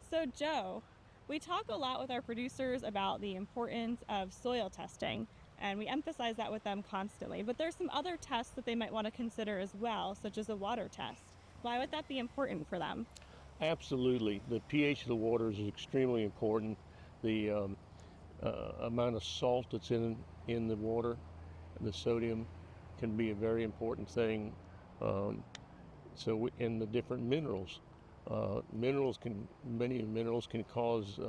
So, Joe, we talk a lot with our producers about the importance of soil testing, and we emphasize that with them constantly. But there's some other tests that they might want to consider as well, such as a water test. Why would that be important for them? Absolutely. The pH of the water is extremely important. The amount of salt that's in the water, the sodium, can be a very important thing. Um, in the different minerals, many minerals can cause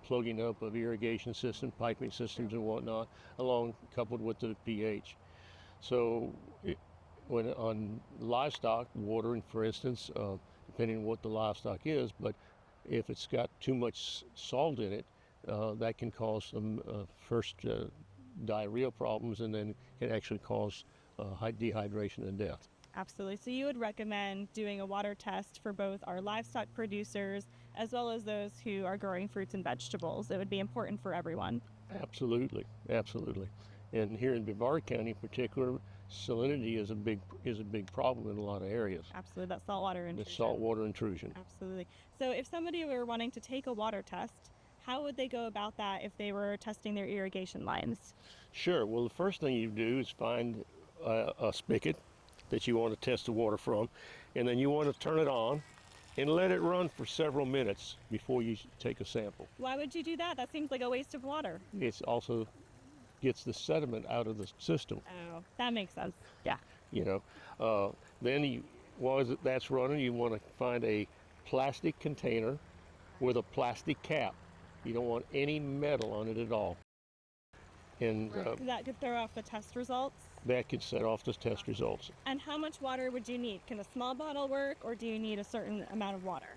plugging up of irrigation system, piping systems, and whatnot, along coupled with the pH. So, when on livestock watering, for instance, depending on what the livestock is, but if it's got too much salt in it, that can cause some diarrhea problems, and then can actually cause dehydration and death. Absolutely. So, you would recommend doing a water test for both our livestock producers as well as those who are growing fruits and vegetables. It would be important for everyone. Absolutely, absolutely. And here in Brevard County in particular, salinity is a big problem in a lot of areas. Absolutely. That saltwater The intrusion. saltwater intrusion. Absolutely. So, if somebody were wanting to take a water test, how would they go about that if they were testing their irrigation lines? Sure. Well, the first thing you do is find a spigot that you want to test the water from, and then you want to turn it on and let it run for several minutes before you take a sample. Why would you do that? That seems like a waste of water. It also gets the sediment out of the system. Oh, that makes sense. Yeah. You know, while that's running, you want to find a plastic container with a plastic cap. You don't want any metal on it at all. And That could throw off the test results. that could set off the test results. And how much water would you need? Can a small bottle work, or do you need a certain amount of water?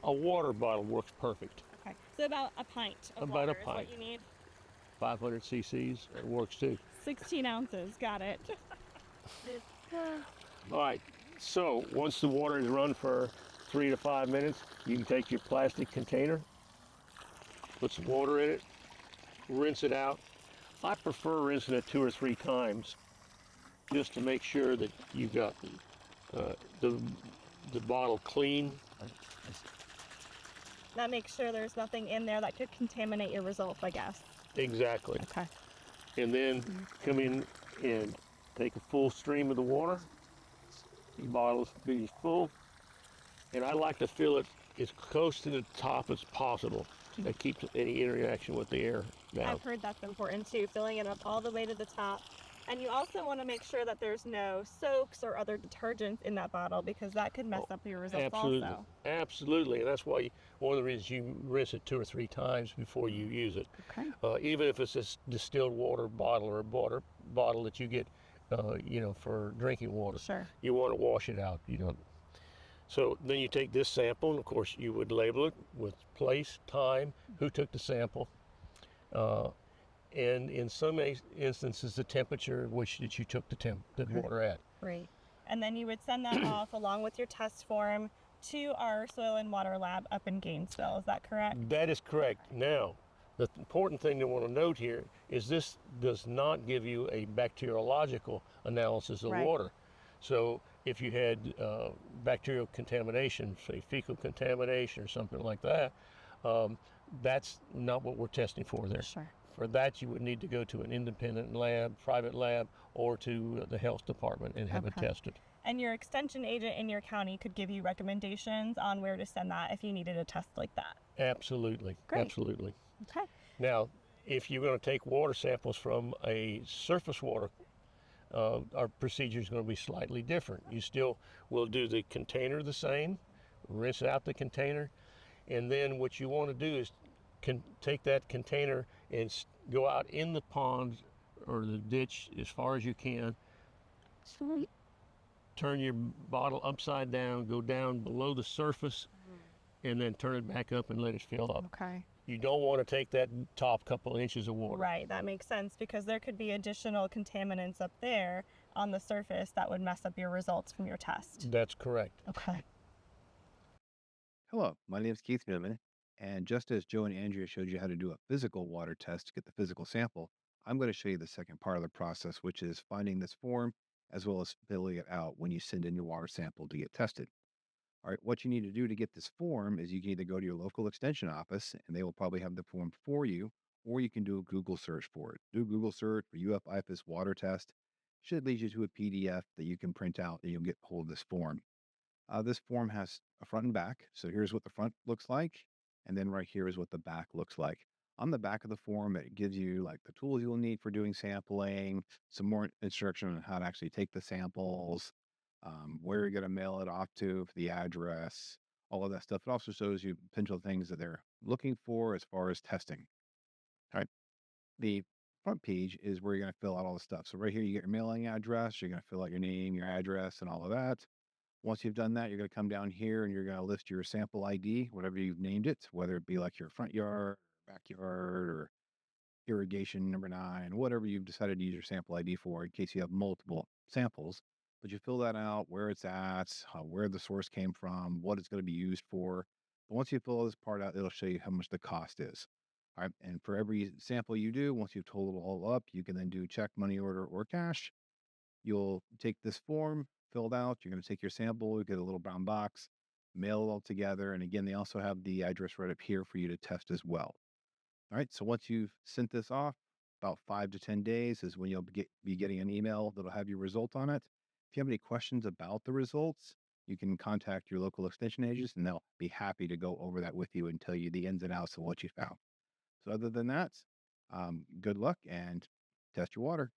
A water bottle works perfect. Okay. So about a pint of About a water is pint. what you need. 500 cc's, it works too. 16 ounces. Got it. All right, so once the water is run for 3 to 5 minutes, you can take your plastic container, put some water in it, rinse it out. I prefer rinsing it 2 or 3 times just to make sure that you got the bottle clean. That makes sure there's nothing in there that could contaminate your results, I guess. Exactly. Okay. And then come in and take a full stream of the water. The bottle's be full. And I like to fill it as close to the top as possible. That keeps any interaction with the air down. I've heard that's important too, filling it up all the way to the top. And you also want to make sure that there's no soaps or other detergents in that bottle, because that could mess up your results Absolutely. also. Absolutely. And that's why one of the reasons you rinse it 2 or 3 times before you use it. Okay. Even if it's a distilled water bottle or a water bottle that you get, for drinking water. Sure. You want to wash it out. So then you take this sample, and of course you would label it with place, time, who took the sample, and in some instances the temperature at which that you took the water at. Great. And then you would send that off along with your test form to our soil and water lab up in Gainesville. Is that correct? That is correct. Now, the important thing to want to note here is this does not give you a bacteriological analysis of Right. water. So if you had bacterial contamination, say fecal contamination or something like that, that's not what we're testing for there. Sure. For that, you would need to go to an independent lab, private lab, or to the health department and have it Okay. tested. And your extension agent in your county could give you recommendations on where to send that if you needed a test like that. Absolutely. Great. Absolutely. Okay. Now, if you're going to take water samples from a surface water, our procedure is going to be slightly different. You still will do the container the same, rinse out the container, and then what you want to do is take that container and go out in the pond or the ditch as far as you can. Turn your bottle upside down, go down below the surface, and then turn it back up and let it fill up. Okay. You don't want to take that top couple inches of water. Right, that makes sense, because there could be additional contaminants up there on the surface that would mess up your results from your test. That's correct. Okay. Hello, my name is Keith Newman, and just as Joe and Andrea showed you how to do a physical water test to get the physical sample, I'm going to show you the second part of the process, which is finding this form as well as filling it out when you send in your water sample to get tested. All right, what you need to do to get this form is you can either go to your local extension office and they will probably have the form for you, or you can do a Google search for it. Do a Google search for UF water test. Should lead you to a PDF that you can print out and you'll get hold of this form. This form has a front and back. So here's what the front looks like. And then right here is what the back looks like. On the back of the form, it gives you like the tools you'll need for doing sampling, some more instruction on how to actually take the samples, where you're going to mail it off to, for the address, all of that stuff. It also shows you potential things that they're looking for as far as testing. All right. The front page is where you're going to fill out all the stuff. So right here, you get your mailing address. You're going to fill out your name, your address, and all of that. Once you've done that, you're going to come down here and you're going to list your sample ID, whatever you've named it, whether it be like your front yard, backyard, or irrigation number 9, whatever you've decided to use your sample ID for in case you have multiple samples. But you fill that out, where it's at, where the source came from, what it's going to be used for. But once you fill this part out, it'll show you how much the cost is. All right. And for every sample you do, once you've totaled it all up, you can then do check, money order, or cash. You'll take this form filled out. You're going to take your sample, you get a little brown box, mail it all together. And again, they also have the address right up here for you to test as well. All right. So once you've sent this off, about 5 to 10 days is when you'll be getting an email that'll have your result on it. If you have any questions about the results, you can contact your local extension agents and they'll be happy to go over that with you and tell you the ins and outs of what you found. So, other than that, good luck and test your water.